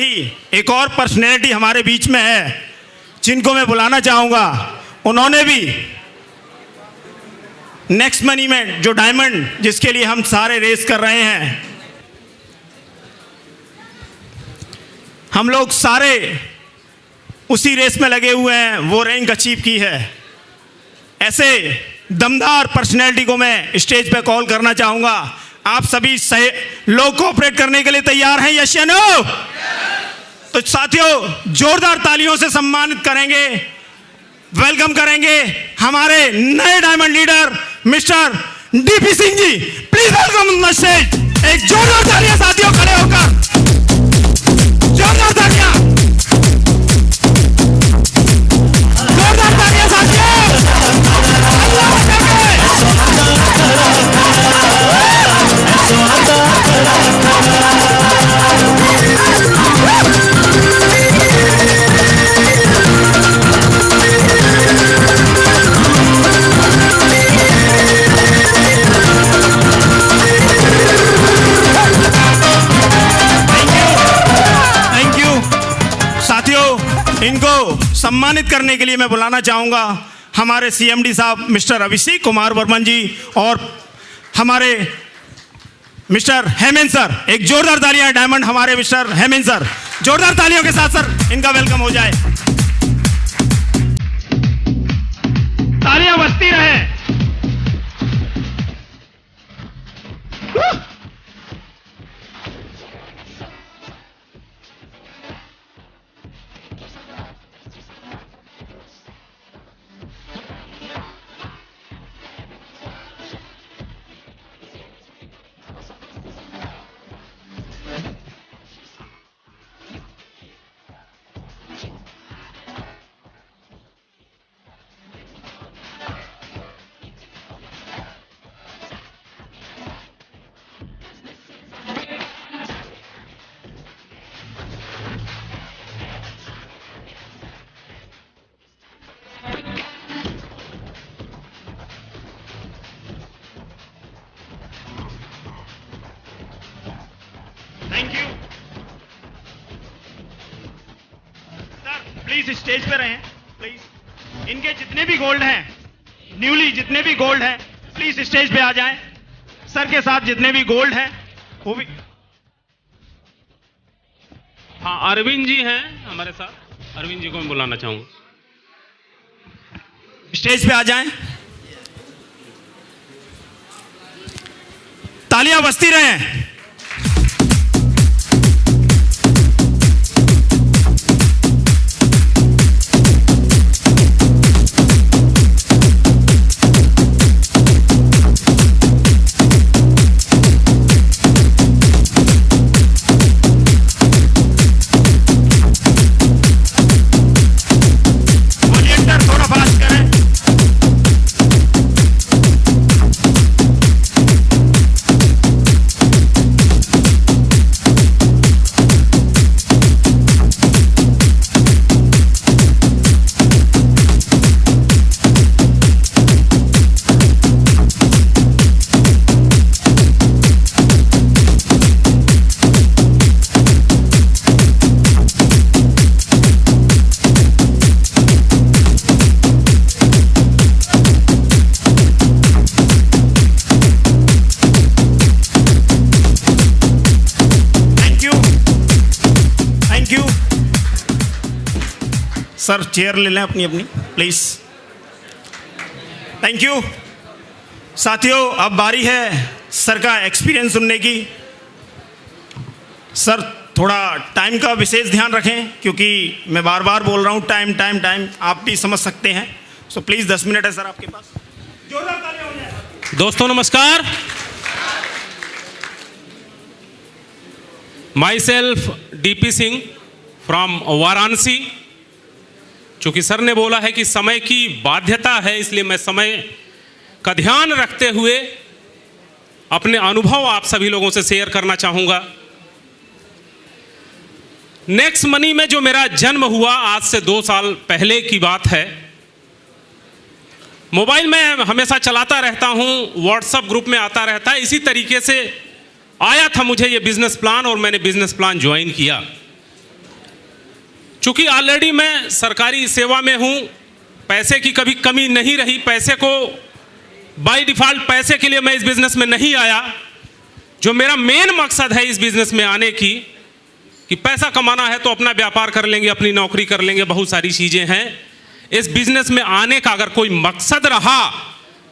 एक और पर्सनैलिटी हमारे बीच में है जिनको मैं बुलाना चाहूँगा। उन्होंने भी नेक्स्ट मनी में जो डायमंड जिसके लिए हम सारे रेस कर रहे हैं, हम लोग सारे उसी रेस में लगे हुए हैं, वो रैंक अचीव की है। ऐसे दमदार पर्सनैलिटी को मैं स्टेज पे कॉल करना चाहूँगा। आप सभी लोग कोऑपरेट करने के लिए तैयार हैं? यस या नो? तो साथियों, जोरदार तालियों से सम्मानित करेंगे, वेलकम करेंगे हमारे नए diamond leader mister DP Singh ji. Please welcome on stage. एक जोरदार तालियां साथियों, खड़े होकर जोरदार तालियां, जोरदार तालियां साथियों। इनको सम्मानित करने के लिए मैं बुलाना चाहूँगा हमारे सीएमडी साहब मिस्टर अभिषेक कुमार वर्मन जी और हमारे मिस्टर हेमंत सर। एक जोरदार तालियां डायमंड हमारे मिस्टर हेमंत सर, जोरदार तालियों के साथ सर इनका वेलकम हो जाए। तालियां बजती रहे। Thank you sir, please stage पे रहें प्लीज। इनके जितने भी गोल्ड हैं, न्यूली जितने भी गोल्ड हैं, प्लीज स्टेज पे आ जाएं। सर के साथ जितने भी गोल्ड हैं वो भी। हाँ, अरविंद जी हैं हमारे साथ, अरविंद जी को मैं बुलाना चाहूंगा। स्टेज पे आ जाएं। तालियां बजती रहें। सर चेयर ले लें अपनी अपनी प्लीज। थैंक यू साथियों, अब बारी है सर का एक्सपीरियंस सुनने की। सर थोड़ा टाइम का विशेष ध्यान रखें क्योंकि मैं बार बार बोल रहा हूँ टाइम टाइम टाइम, आप भी समझ सकते हैं। सो प्लीज 10 मिनट है सर आपके पास। जोरदार तालियां हो जाए। दोस्तों नमस्कार। My self DP Singh from Varanasi. चूंकि सर ने बोला है कि समय की बाध्यता है, इसलिए मैं समय का ध्यान रखते हुए अपने अनुभव आप सभी लोगों से शेयर करना चाहूँगा। नेक्स्ट मनी में जो मेरा जन्म हुआ आज से 2 साल पहले की बात है। मोबाइल में हमेशा चलाता रहता हूँ, व्हाट्सएप ग्रुप में आता रहता है, इसी तरीके से आया था मुझे ये बिजनेस प्लान और मैंने बिजनेस प्लान ज्वाइन किया। चूंकि ऑलरेडी मैं सरकारी सेवा में हूं, पैसे की कभी कमी नहीं रही, पैसे को बाय डिफॉल्ट पैसे के लिए मैं इस बिजनेस में नहीं आया। जो मेरा मेन मकसद है इस बिजनेस में आने की कि पैसा कमाना है तो अपना व्यापार कर लेंगे, अपनी नौकरी कर लेंगे, बहुत सारी चीजें हैं। इस बिजनेस में आने का अगर कोई मकसद रहा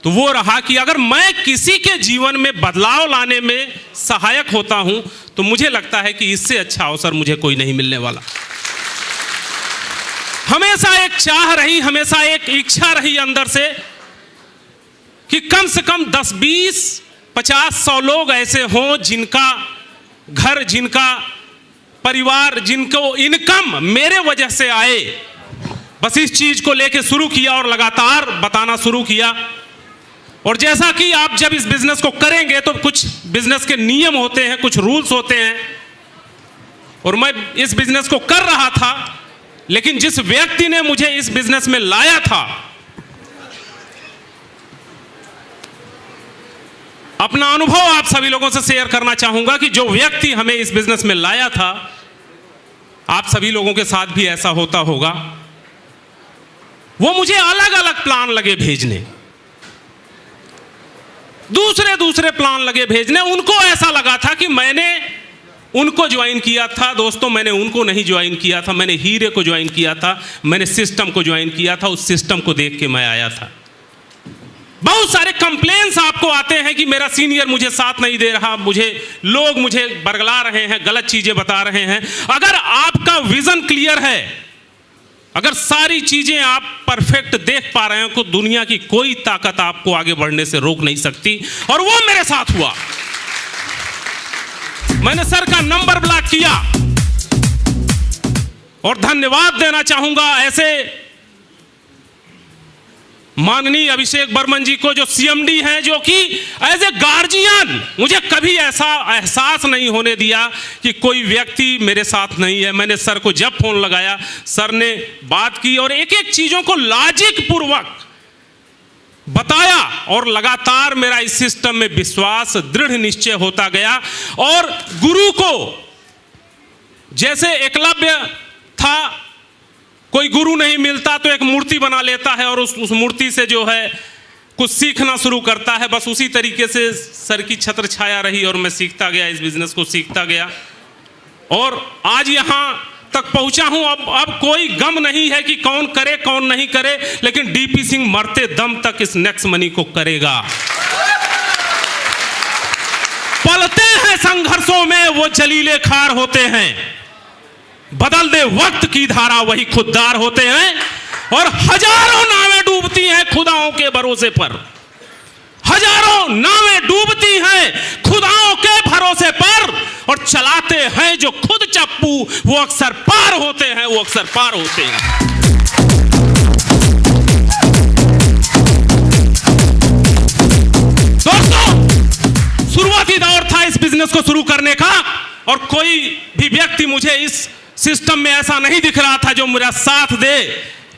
तो वो रहा कि अगर मैं किसी के जीवन में बदलाव लाने में सहायक होता हूं तो मुझे लगता है कि इससे अच्छा अवसर मुझे कोई नहीं मिलने वाला। हमेशा एक चाह रही, हमेशा एक इच्छा रही अंदर से कि कम से कम 10, 20, 50, 100 लोग ऐसे हों जिनका घर, जिनका परिवार, जिनको इनकम मेरे वजह से आए। बस इस चीज को लेके शुरू किया और लगातार बताना शुरू किया। और जैसा कि आप जब इस बिजनेस को करेंगे तो कुछ बिजनेस के नियम होते हैं, कुछ रूल्स होते हैं। और मैं इस बिजनेस को कर रहा था, लेकिन जिस व्यक्ति ने मुझे इस बिजनेस में लाया था, अपना अनुभव आप सभी लोगों से शेयर करना चाहूंगा कि जो व्यक्ति हमें इस बिजनेस में लाया था, आप सभी लोगों के साथ भी ऐसा होता होगा, वो मुझे अलग अलग प्लान लगे भेजने, दूसरे प्लान लगे भेजने। उनको ऐसा लगा था कि मैंने उनको ज्वाइन किया था। दोस्तों, मैंने उनको नहीं ज्वाइन किया था, मैंने हीरे को ज्वाइन किया था, मैंने सिस्टम को ज्वाइन किया था। उस सिस्टम को देख के मैं आया था। बहुत सारे कंप्लेंट्स आपको आते हैं कि मेरा सीनियर मुझे साथ नहीं दे रहा, लोग मुझे बरगला रहे हैं, गलत चीजें बता रहे हैं। अगर आपका विजन क्लियर है, अगर सारी चीजें आप परफेक्ट देख पा रहे हैं तो दुनिया की कोई ताकत आपको आगे बढ़ने से रोक नहीं सकती। और वो मेरे साथ हुआ। मैंने सर का नंबर ब्लॉक किया और धन्यवाद देना चाहूंगा ऐसे माननीय अभिषेक बर्मन जी को, जो सीएमडी हैं, जो कि एज ए गार्जियन मुझे कभी ऐसा एहसास नहीं होने दिया कि कोई व्यक्ति मेरे साथ नहीं है। मैंने सर को जब फोन लगाया, सर ने बात की और एक एक चीजों को लॉजिक पूर्वक बताया और लगातार मेरा इस सिस्टम में विश्वास, दृढ़ निश्चय होता गया। और गुरु को, जैसे एकलव्य था, कोई गुरु नहीं मिलता तो एक मूर्ति बना लेता है और उस मूर्ति से जो है कुछ सीखना शुरू करता है। बस उसी तरीके से सर की छत्र छाया रही और मैं सीखता गया, इस बिजनेस को सीखता गया और आज यहां तक पहुंचा हूं। अब कोई गम नहीं है कि कौन करे कौन नहीं करे, लेकिन डीपी सिंह मरते दम तक इस नेक्स्ट मनी को करेगा। पलते हैं संघर्षों में वो जलीले खार होते हैं, बदल दे वक्त की धारा वही खुददार होते हैं। और हजारों नावें डूबती हैं खुदाओं के भरोसे पर, हजारों नावें डूबती हैं खुदाओं के भरोसे पर, और चलाते हैं जो खुद चप्पू वो अक्सर पार होते हैं, वो अक्सर पार होते हैं। दोस्तों, शुरुआती दौर था इस बिजनेस को शुरू करने का और कोई भी व्यक्ति मुझे इस सिस्टम में ऐसा नहीं दिख रहा था जो मेरा साथ दे।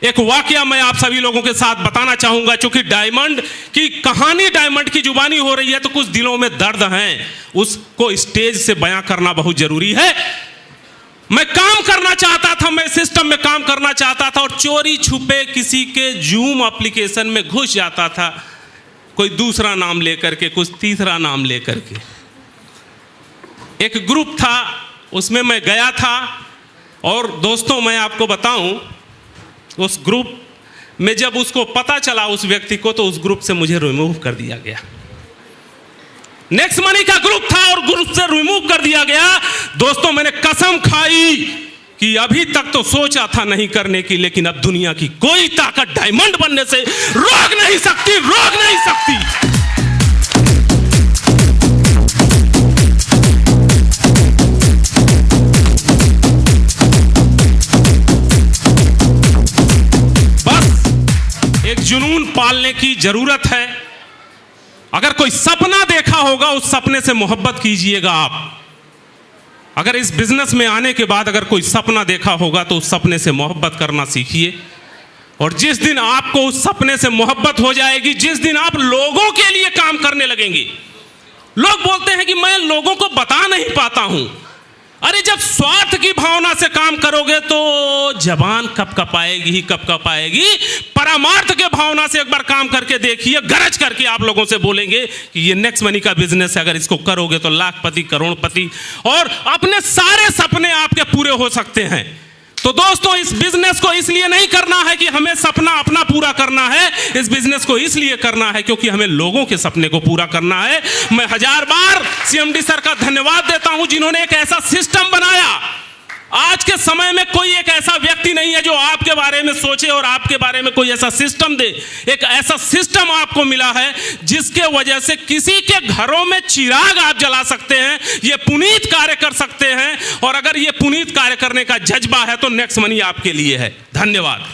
एक वाकया मैं आप सभी लोगों के साथ बताना चाहूंगा। चूंकि डायमंड की कहानी, डायमंड की जुबानी हो रही है तो कुछ दिलों में दर्द हैं, उसको स्टेज से बयां करना बहुत जरूरी है। मैं काम करना चाहता था, मैं सिस्टम में काम करना चाहता था और चोरी छुपे किसी के जूम एप्लीकेशन में घुस जाता था, कोई दूसरा नाम लेकर के, कुछ तीसरा नाम लेकर के। एक ग्रुप था, उसमें मैं गया था और दोस्तों मैं आपको बताऊं, उस ग्रुप में जब उसको पता चला उस व्यक्ति को, तो उस ग्रुप से मुझे रिमूव कर दिया गया। नेक्स्ट मनी का ग्रुप था और ग्रुप से रिमूव कर दिया गया। दोस्तों, मैंने कसम खाई कि अभी तक तो सोचा था नहीं करने की, लेकिन अब दुनिया की कोई ताकत डायमंड बनने से रोक नहीं सकती, रोक नहीं सकती। जुनून पालने की जरूरत है। अगर कोई सपना देखा होगा, उस सपने से मोहब्बत कीजिएगा आप। अगर इस बिजनेस में आने के बाद अगर कोई सपना देखा होगा तो उस सपने से मोहब्बत करना सीखिए। और जिस दिन आपको उस सपने से मोहब्बत हो जाएगी, जिस दिन आप लोगों के लिए काम करने लगेंगे। लोग बोलते हैं कि मैं लोगों को बता नहीं पाता हूं, अरे जब स्वार्थ की भावना से काम करोगे तो जबान कब कपाएगी, कब कपाएगी। परमार्थ के भावना से एक बार काम करके देखिए, गरज करके आप लोगों से बोलेंगे कि ये नेक्स्ट मनी का बिजनेस है, अगर इसको करोगे तो लाखपति, करोड़पति और अपने सारे सपने आपके पूरे हो सकते हैं। तो दोस्तों, इस बिजनेस को इसलिए नहीं करना है कि हमें सपना अपना पूरा करना है, इस बिजनेस को इसलिए करना है क्योंकि हमें लोगों के सपने को पूरा करना है। मैं 1000 बार सीएमडी सर का धन्यवाद देता हूं जिन्होंने एक ऐसा सिस्टम बनाया। आज के समय में कोई एक ऐसा व्यक्ति नहीं है जो आपके बारे में सोचे और आपके बारे में कोई ऐसा सिस्टम दे। एक ऐसा सिस्टम आपको मिला है जिसके वजह से किसी के घरों में चिराग आप जला सकते हैं, ये पुनीत कार्य कर सकते हैं। और अगर ये पुनीत कार्य करने का जज्बा है तो नेक्स्ट मनी आपके लिए है। धन्यवाद।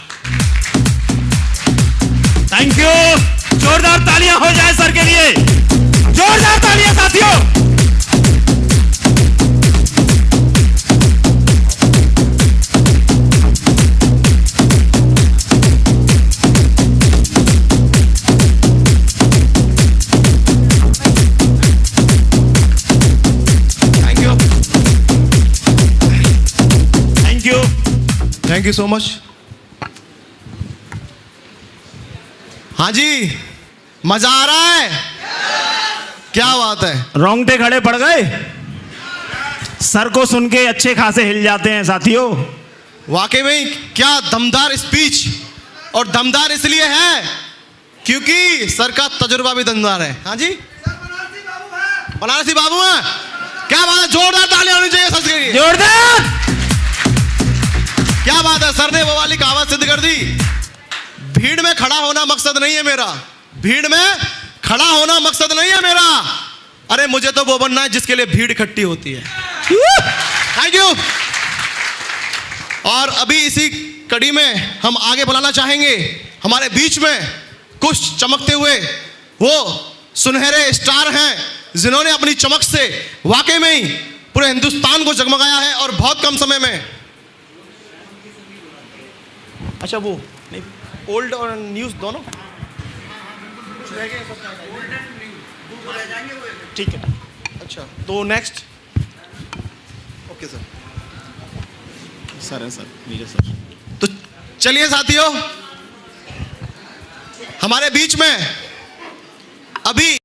Thank you. जोरदार तालियां हो जाए सर के लिए, जोरदार तालियां साथियों। Thank you so much. हाँ जी, मजा आ रहा है, क्या बात है। रोंगटे खड़े पड़ गए, सर को सुन के अच्छे खासे हिल जाते हैं साथियों। वाकई में क्या दमदार स्पीच, और दमदार इसलिए है क्योंकि सर का तजुर्बा भी दमदार है। हाँ जी, बनारसी बाबू है, क्या बात है। जोरदार तालियां होनी चाहिए सर के लिए, जोरदार। क्या बात है, सर ने वो वाली कहावत सिद्ध कर दी। भीड़ में खड़ा होना मकसद नहीं है मेरा, भीड़ में खड़ा होना मकसद नहीं है मेरा। अरे मुझे तो वो बनना है जिसके लिए भीड़ इकट्ठी होती है। Thank you. और अभी इसी कड़ी में हम आगे बुलाना चाहेंगे हमारे बीच में कुछ चमकते हुए वो सुनहरे स्टार हैं जिन्होंने अपनी चमक से वाकई में ही पूरे हिंदुस्तान को जगमगाया है और बहुत कम समय में। अच्छा, वो नहीं, ओल्ड और न्यूज़ दोनों ठीक है। अच्छा, तो नेक्स्ट। Okay sir. सर है सर, नीचे सर। तो चलिए साथियों, हमारे बीच में अभी